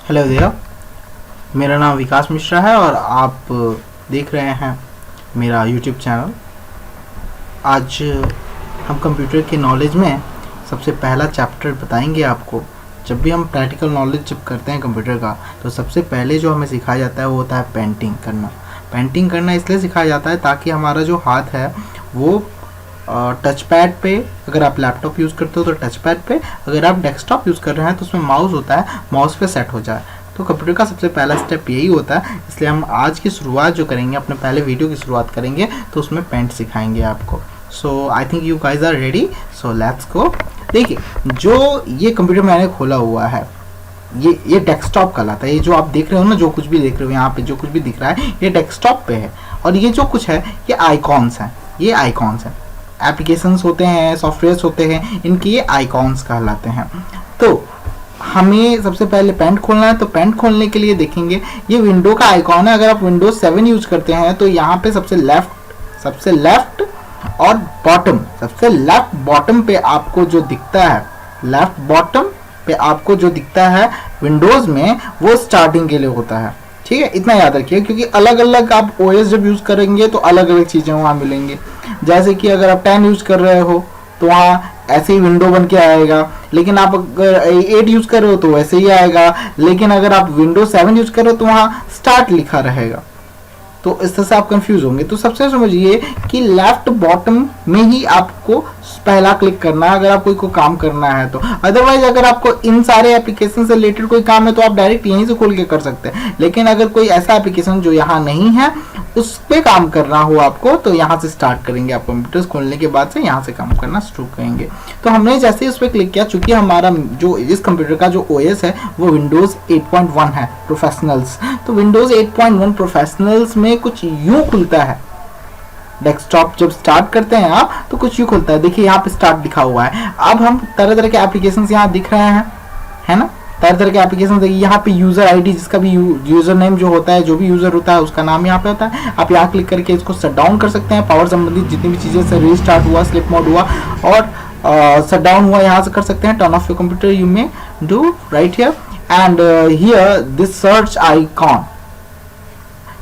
Hello देव, मेरा नाम विकास मिश्रा है और आप देख रहे हैं मेरा यूट्यूब चैनल। आज हम कंप्यूटर के नॉलेज में सबसे पहला चैप्टर बताएंगे आपको। जब भी हम प्रैक्टिकल नॉलेज जब करते हैं कंप्यूटर का, तो सबसे पहले जो हमें सिखाया जाता है वो होता है पेंटिंग करना। पेंटिंग करना इसलिए सिखाया जाता है ताकि हमारा जो हाथ है वो टच पैड पे, अगर आप लैपटॉप यूज़ करते हो तो टच पैड पे, अगर आप डेस्कटॉप यूज़ कर रहे हैं तो उसमें माउस होता है, माउस पे सेट हो जाए। तो कंप्यूटर का सबसे पहला स्टेप यही होता है। इसलिए हम आज की शुरुआत जो करेंगे, अपने पहले वीडियो की शुरुआत करेंगे तो उसमें पेंट सिखाएंगे आपको। So I think you guys are ready, so let's go. देखिए, जो ये कंप्यूटर मैंने खोला हुआ है ये डेस्कटॉप कहलाता है। ये जो आप देख रहे हो ना, जो कुछ भी देख रहे हो यहाँ पे, जो कुछ भी दिख रहा है ये डेस्कटॉप पे है। और ये जो कुछ है ये आइकॉन्स हैं, ये आइकॉन्स हैं। एप्लीकेशंस होते हैं, सॉफ्टवेयर्स होते हैं, इनके ये आइकॉन्स कहलाते हैं। तो हमें सबसे पहले पेंट खोलना है। तो पेंट खोलने के लिए देखेंगे ये विंडो का आइकॉन है। अगर आप विंडोज 7 यूज करते हैं तो यहाँ पे सबसे लेफ्ट और बॉटम, सबसे लेफ्ट बॉटम पे आपको जो दिखता है, लेफ्ट बॉटम पे आपको जो दिखता है विंडोज में, वो स्टार्टिंग के लिए होता है। ठीक है, इतना याद रखिए, क्योंकि अलग अलग आप ओएस जब यूज करेंगे तो अलग अलग चीजें वहां मिलेंगी। जैसे कि अगर आप 10 यूज कर रहे हो तो वहाँ ऐसे ही विंडो बन के आएगा, लेकिन आप अगर 8 यूज कर रहे हो तो वैसे ही आएगा। लेकिन अगर आप विंडोज 7 यूज कर रहे हो तो वहाँ स्टार्ट लिखा रहेगा। तो इस तरह से आप कंफ्यूज होंगे। तो सबसे समझिए कि लेफ्ट बॉटम में ही आपको पहला क्लिक करना है अगर आपको कोई काम करना है तो। अदरवाइज अगर आपको इन सारे एप्लीकेशन से रिलेटेड कोई काम है तो आप डायरेक्ट यहीं से खोल के कर सकते हैं। लेकिन अगर कोई ऐसा एप्लीकेशन जो यहाँ नहीं है उस पे काम करना हो आपको, तो यहाँ से स्टार्ट करेंगे। आप कंप्यूटर खोलने के बाद से यहाँ से काम करना शुरू करेंगे। तो हमने जैसे ही उस पर क्लिक किया, चूंकि हमारा जो इस कंप्यूटर का जो ओएस है वो विंडोज 8.1 है प्रोफेशनल्स। तो विंडोज 8.1 प्रोफेशनल्स में कुछ यूं खुलता है। डेस्कटॉप जब स्टार्ट करते हैं आप तो कुछ यूं खुलता है। देखिए यहाँ पे स्टार्ट दिखा हुआ है। अब हम तरह तरह के एप्लीकेशन यहाँ दिख रहे हैं, है ना, तरह तरह के एप्लीकेशन देखिए। यहाँ पे यूजर आईडी, जिसका भी यूजर नेम जो होता है, जो भी यूजर होता है उसका नाम यहाँ पे होता है। आप यहाँ क्लिक करके इसको शट डाउन कर सकते हैं। पावर संबंधित जितनी भी चीजें से रीस्टार्ट हुआ, स्लिप मोड हुआ और शट डाउन हुआ, यहाँ से कर सकते हैं। Turn off your computer you may do right here and here this search icon,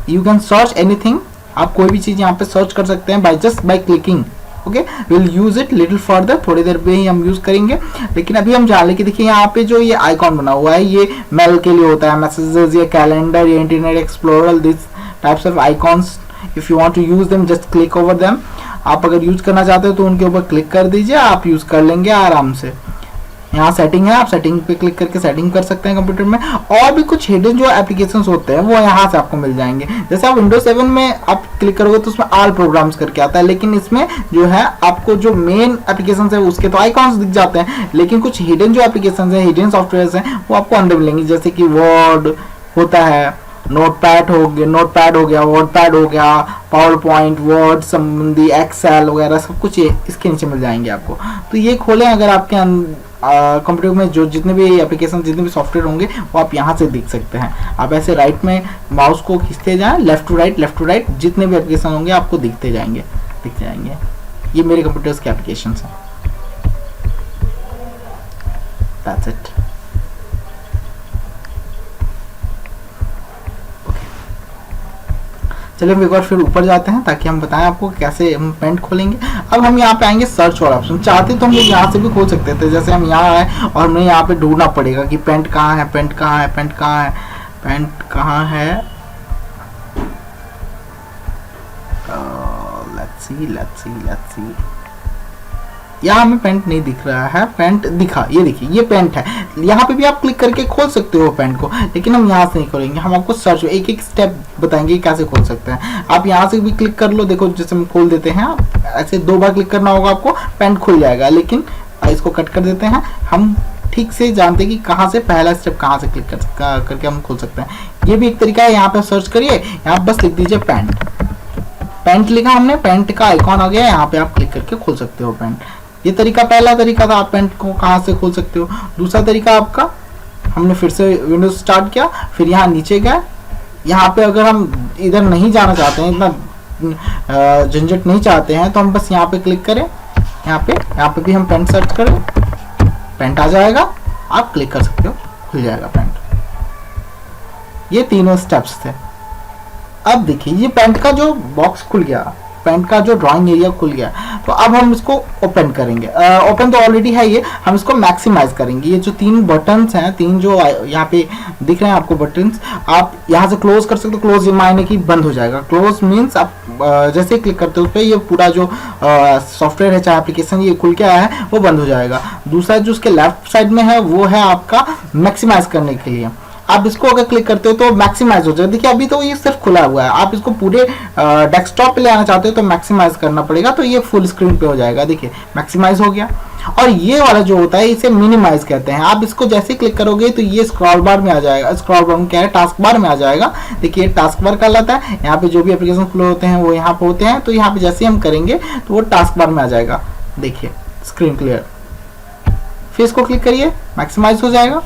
you can search anything. आप कोई भी चीज यहाँ पे सर्च कर सकते हैं by clicking. Okay, will use it little further, थोड़ी देर पे ही हम यूज करेंगे। लेकिन अभी हम जान लेंगे। देखिए यहाँ पे जो ये आइकॉन बना हुआ है ये मेल के लिए होता है, मैसेजेस या कैलेंडर या internet explorer, this types of icons. If you want to use them just click over them. आप अगर यूज करना चाहते हो तो उनके ऊपर क्लिक कर दीजिए, आप यूज कर लेंगे आराम से। यहाँ सेटिंग है, आप सेटिंग पे क्लिक करके सेटिंग कर सकते हैं कंप्यूटर में। और भी कुछ हिडन जो एप्लीकेशंस होते हैं वो यहाँ से आपको मिल जाएंगे। जैसे आप विंडोज 7 में आप क्लिक करोगे तो उसमें ऑल प्रोग्राम्स करके आता है, लेकिन इसमें जो है आपको जो मेन एप्लीकेशंस है उसके तो आइकॉन्स दिख जाते हैं, लेकिन कुछ हिडन जो एप्लीकेशंस हैं, हिडन सॉफ्टवेयर्स हैं, वो आपको अंदर मिलेंगे। जैसे कि वर्ड होता है, नोटपैड हो गया, वर्डपैड हो गया, पावर पॉइंट, वर्ड संबंधी, एक्सेल वगैरह सब कुछ ये इसके नीचे मिल जाएंगे आपको। तो ये खोलें अगर आपके कंप्यूटर में जो जितने भी एप्लीकेशन, जितने भी सॉफ्टवेयर होंगे वो आप यहाँ से देख सकते हैं। आप ऐसे राइट में माउस को खींचते जाएं, लेफ्ट टू राइट, जितने भी एप्लीकेशन होंगे आपको दिखते जाएंगे। ये मेरे कंप्यूटर्स के एप्लीकेशन हैं। That's it. चलिए हम एक बार फिर ऊपर जाते हैं ताकि हम बताएं आपको कैसे हम पेंट खोलेंगे। अब हम यहाँ पे आएंगे सर्च वाला ऑप्शन। चाहते तो हम लोग यहाँ से भी खोल सकते थे। जैसे हम यहाँ आए और हमें यहाँ पे ढूंढना पड़ेगा कि पेंट कहाँ है, पेंट कहाँ है, पेंट कहाँ है, पेंट कहाँ है। Let's see. यहाँ हमें पेंट नहीं दिख रहा है, पेंट दिखा, ये देखिए ये पेंट है। यहाँ पे भी आप क्लिक करके खोल सकते हो पेंट को, लेकिन हम यहाँ से नहीं खोलेंगे। हम आपको सर्च एक एक स्टेप बताएंगे कैसे खोल सकते हैं। आप यहाँ से भी क्लिक कर लो, देखो जैसे हम खोल देते हैं, आप ऐसे 2 बार क्लिक करना होगा आपको, पेंट खुल जाएगा। लेकिन इसको कट कर देते हैं। हम ठीक से जानते हैं कि कहाँ से पहला स्टेप कहाँ से क्लिक करके हम खोल सकते हैं। ये भी एक तरीका है। यहाँ पे सर्च करिए, यहाँ बस लिख दीजिए पेंट लिखा हमने, पेंट का आइकॉन आ गया, यहाँ पे आप क्लिक करके खोल सकते हो पेंट। ये तरीका पहला तरीका था, आप पेंट को कहाँ से खोल सकते हो। दूसरा तरीका आपका, हमने फिर से विंडोज स्टार्ट किया, फिर यहाँ नीचे गए। यहाँ पे अगर हम इधर नहीं जाना चाहते हैं, इतना झंझट नहीं चाहते हैं, तो हम बस यहाँ पे क्लिक करें। यहाँ पे भी हम पेंट सर्च करें, पेंट आ जाएगा, आप क्लिक कर सकते हो, खुल जाएगा पेंट। ये तीनों स्टेप्स थे। अब देखिए ये पेंट का जो बॉक्स खुल गया, पेंट का जो ड्राइंग एरिया खुल गया, तो अब हम इसको ओपन करेंगे। ओपन तो ऑलरेडी है ये, हम इसको मैक्सिमाइज करेंगे। ये जो तीन बटन्स हैं, तीन जो यहाँ पे दिख रहे हैं आपको बटन्स, आप यहाँ से क्लोज कर सकते हो। क्लोज ये मायने कि बंद हो जाएगा। क्लोज मीन्स आप जैसे क्लिक करते हो उस पर ये पूरा जो सॉफ्टवेयर है चाहे एप्लीकेशन ये खुल के आया है वो बंद हो जाएगा। दूसरा जो उसके लेफ्ट साइड में है वो है आपका मैक्सिमाइज करने के लिए। आप इसको अगर क्लिक करते हो तो मैक्सिमाइज हो जाएगा। देखिए अभी तो ये सिर्फ खुला हुआ है, आप इसको पूरे डेस्कटॉप पे ले आना चाहते हो तो मैक्सिमाइज करना पड़ेगा, तो ये फुल स्क्रीन पे हो जाएगा। देखिए मैक्सिमाइज हो गया। और ये वाला जो होता है इसे मिनिमाइज कहते हैं। आप इसको जैसे क्लिक करोगे तो ये स्क्रॉल बार में आ जाएगा। स्क्रॉल बार में क्या है, टास्क बार में आ जाएगा। देखिए टास्क बार कहलाता है। यहाँ पे जो भी एप्लीकेशन खुले होते हैं वो यहाँ पे होते हैं, तो यहाँ पे जैसे हम करेंगे तो वो टास्क बार में आ जाएगा। देखिए स्क्रीन क्लियर। फिर इसको क्लिक करिए, मैक्सिमाइज हो जाएगा।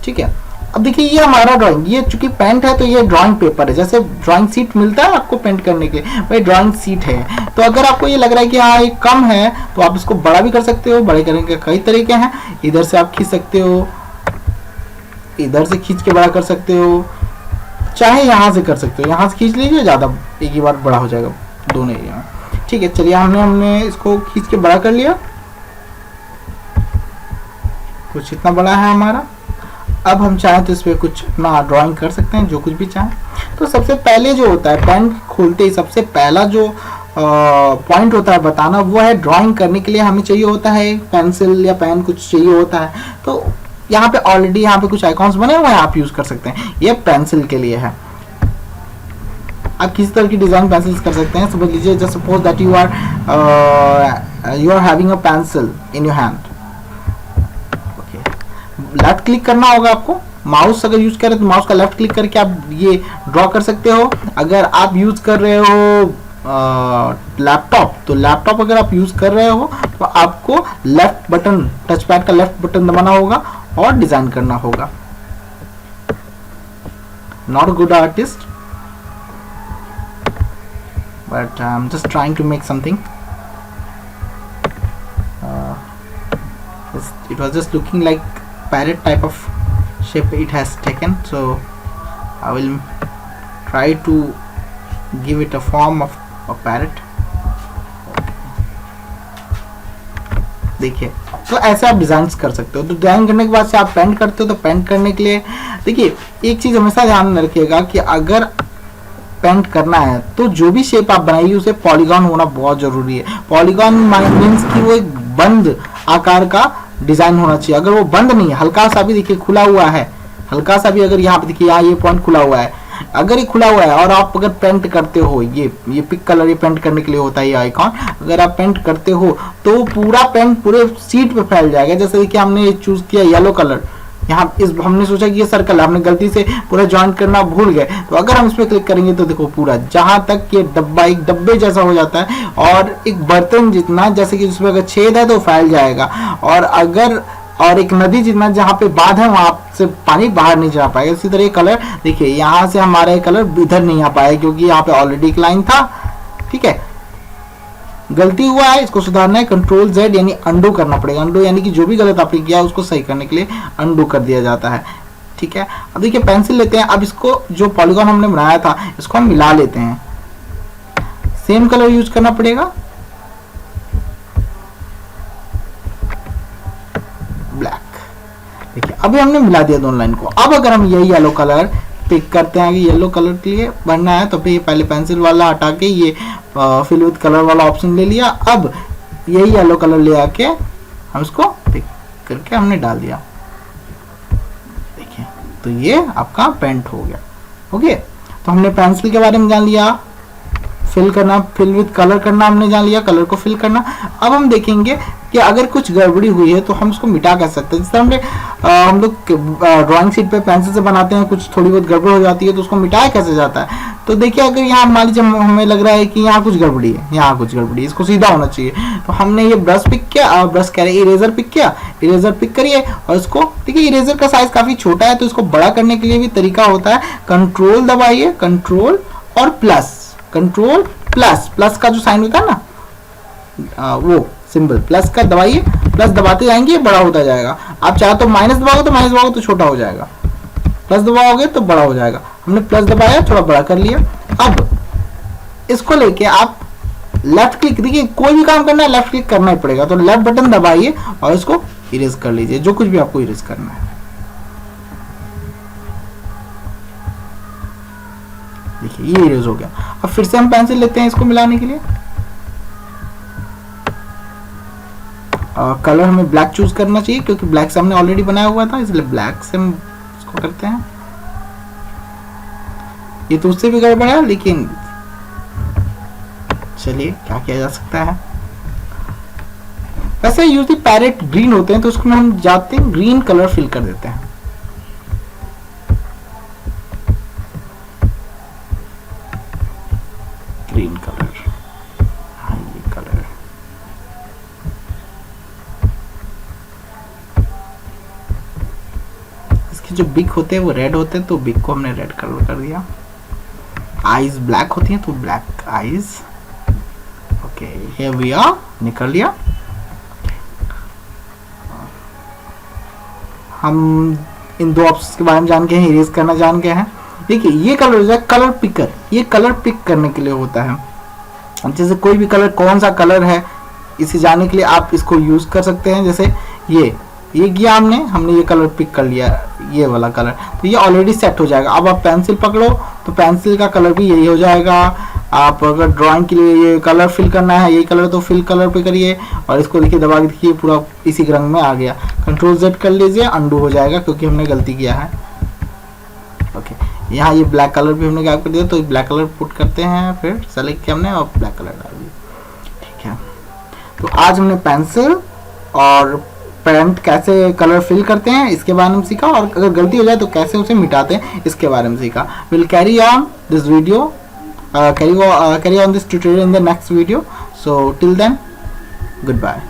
ठीक है। अब देखिए ये हमारा ड्राइंग, ये चूंकि पेंट है तो ये ड्राइंग पेपर है। जैसे ड्राइंग सीट मिलता है आपको पेंट करने के लिए, वही ड्राइंग सीट है। तो अगर आपको ये लग रहा है कि हाँ ये कम है तो आप इसको बड़ा भी कर सकते हो। बड़े करने के कई तरीके हैं। इधर से आप खींच सकते हो, इधर से खींच के बड़ा कर सकते हो, चाहे यहाँ से कर सकते हो। यहाँ से खींच लीजिए, ज़्यादा एक ही बार बड़ा हो जाएगा दोनों एरिया में। ठीक है, चलिए हमने इसको खींच के बड़ा कर लिया। कुछ इतना बड़ा है हमारा। अब हम चाहें तो इस पर कुछ अपना ड्राइंग कर सकते हैं, जो कुछ भी चाहें। तो सबसे पहले जो होता है पेन खोलते ही सबसे पहला जो पॉइंट होता है बताना, वो है ड्राइंग करने के लिए हमें चाहिए होता है पेंसिल या पेन, कुछ चाहिए होता है। तो यहाँ पे ऑलरेडी यहाँ पे कुछ आइकॉन्स बने हुए हैं, आप यूज कर सकते हैं। ये पेंसिल के लिए है। आप किसी तरह की डिजाइन पेंसिल कर सकते हैं। समझ लीजिए just suppose that you are having a pencil in your hand. Left click करना होगा आपको। माउस अगर यूज करें तो माउस का लेफ्ट क्लिक करके आप ये ड्रॉ कर सकते हो। अगर आप यूज कर रहे हो लैपटॉप, तो लैपटॉप अगर आप यूज कर रहे हो तो आपको लेफ्ट बटन, टच पैड का लेफ्ट बटन दबाना होगा और डिजाइन करना होगा। Not a good artist but I am just trying to make something. It was just looking like parrot type of shape it has taken, so I will try to give it a form of a parrot. देखिए तो ऐसे आप design कर सकते हो। तो design करने के बाद से आप पेंट करते हो, तो पेंट करने के लिए देखिए एक चीज हमेशा ध्यान में रखिएगा कि अगर पेंट करना है तो जो भी शेप आप बनाइए उसे पॉलीगॉन होना बहुत जरूरी है। पॉलीगॉन मीन्स कि वो एक बंद आकार का डिजाइन होना चाहिए। अगर वो बंद नहीं है, हल्का सा भी देखिए खुला हुआ है, हल्का सा भी अगर यहाँ पे देखिए यहाँ ये पॉइंट खुला हुआ है, अगर ये खुला हुआ है और आप अगर पेंट करते हो, ये पिक कलर ये पेंट करने के लिए होता है ये आइकॉन, अगर आप पेंट करते हो तो पूरा पेंट पूरे सीट पे फैल जाएगा। जैसे देखिए हमने ये चूज किया येलो कलर, यहाँ इस हमने सोचा कि ये सर्कल, हमने गलती से पूरा ज्वाइन करना भूल गए, तो अगर हम इस पर क्लिक करेंगे तो देखो पूरा जहां तक ये डब्बा एक डब्बे जैसा हो जाता है और एक बर्तन जितना, जैसे कि उसमें अगर छेद है तो फैल जाएगा, और एक नदी जितना जहाँ पे बांध है वहां से पानी बाहर नहीं जा पाएगा। इसी तरह कलर देखिए यहाँ से हमारा कलर इधर नहीं आ पाएगा क्योंकि यहाँ पे ऑलरेडी एक लाइन था। ठीक है, गलती हुआ है, इसको सुधारना है। कंट्रोल जेड यानी अंडू करना पड़ेगा। अंडू यानी कि जो भी गलत आपने किया उसको सही करने के लिए अंडू कर दिया जाता है। ठीक है, अब देखिए पेंसिल लेते हैं। अब इसको जो पॉलीगॉन हमने बनाया था इसको हम मिला लेते हैं। सेम कलर यूज करना पड़ेगा, ब्लैक। देखिए अभी हमने मिला दिया दोनों लाइन को। अब अगर हम यही येलो कलर पिक करते हैं कि येलो कलर के लिए बनना है, तो फिर पहले पेंसिल वाला हटा के ये फिल विद कलर वाला ऑप्शन ले लिया। अब यही येलो कलर ले आके हम इसको पिक करके हमने डाल दिया। देखिए तो ये आपका पेंट हो गया। ओके, तो हमने पेंसिल के बारे में जान लिया, फिल करना, फिल विद कलर करना हमने जान लिया, कलर को फिल करना। अब हम देखेंगे कि अगर कुछ गड़बड़ी हुई है तो हम उसको मिटा कर सकते हैं। जैसे हम लोग ड्राइंग शीट पे पेंसिल से बनाते हैं, कुछ थोड़ी बहुत गड़बड़ हो जाती है तो उसको मिटाया कैसे जाता है। तो देखिए अगर यहाँ मान लीजिए हमें लग रहा है कि यहाँ कुछ गड़बड़ी है, यहाँ कुछ गड़बड़ी है, इसको सीधा होना चाहिए, तो हमने ये ब्रश पिक किया, ब्रश कह रहे इरेजर पिक किया, इरेजर पिक करिए और इसको देखिए इरेजर का साइज काफी छोटा है तो इसको बड़ा करने के लिए भी तरीका होता है। कंट्रोल दबाइए, कंट्रोल और प्लस, कंट्रोल प्लस, प्लस का जो साइन होता है ना वो सिंबल प्लस का दबाइए, प्लस दबाते जाएंगे ये बड़ा होता जाएगा। आप चाहे तो माइनस दबाओ तो छोटा हो जाएगा। प्लस दबाओगे तो बड़ा हो जाएगा। हमने प्लस दबाया, थोड़ा बड़ा कर लिया। अब इसको लेके आप लेफ्ट क्लिक, देखिए कोई भी काम करना है लेफ्ट क्लिक करना ही पड़ेगा, तो लेफ्ट बटन दबाइए और इसको इरेज कर लीजिए, जो कुछ भी आपको इरेज करना है। देखिए ये इरेज हो गया। अब फिर से हम पेंसिल लेते हैं इसको मिलाने के लिए। कलर हमें ब्लैक चूज करना चाहिए क्योंकि ब्लैक से हमने ऑलरेडी बनाया हुआ था, इसलिए ब्लैक से हम इसको करते हैं। ये तो उससे भी गड़बड़ है, लेकिन चलिए क्या किया जा सकता है। वैसे यूजली पैरेट ग्रीन होते हैं, तो उसको हम जाते हैं ग्रीन कलर फिल कर देते हैं। ग्रीन कलर, हाँ ये कलर। इसके जो बिग होते हैं वो रेड होते हैं, तो बिग को हमने रेड कलर कर दिया। आईज ब्लैक होती हैं तो black eyes. Okay here we are, निकल लिया। हम इन दो ऑप्शंस के बारे में जान गए हैं, इरेज करना जान गए हैं। देखिए ये कलर हो जाए कलर पिकर, ये कलर पिक करने के लिए होता है। जैसे कोई भी कलर कौन सा कलर है इसे जानने के लिए आप इसको यूज कर सकते हैं। जैसे ये किया हमने ये कलर पिक कर लिया, ये वाला कलर, तो ये ऑलरेडी सेट हो जाएगा। अब आप पेंसिल पकड़ो तो पेंसिल का कलर भी यही हो जाएगा। आप अगर ड्राइंग के लिए ये कलर फिल करना है, ये कलर, तो फिल कलर पे करिए और इसको देखिए दबा के देखिए पूरा इसी रंग में आ गया। कंट्रोल Z कर लीजिए, अंडू हो जाएगा क्योंकि हमने गलती किया है। ओके यहाँ ये ब्लैक कलर भी हमने गायब कर दिया, तो ब्लैक कलर पुट करते हैं, फिर सेलेक्ट किया हमने और ब्लैक कलर डाल दिया। ठीक है, तो आज हमने पेंसिल और पेंट कैसे कलर फिल करते हैं इसके बारे में सीखा, और अगर गलती हो जाए तो कैसे उसे मिटाते हैं इसके बारे में सीखा। Will carry on this video, carry on this tutorial in the next video. So till then, goodbye.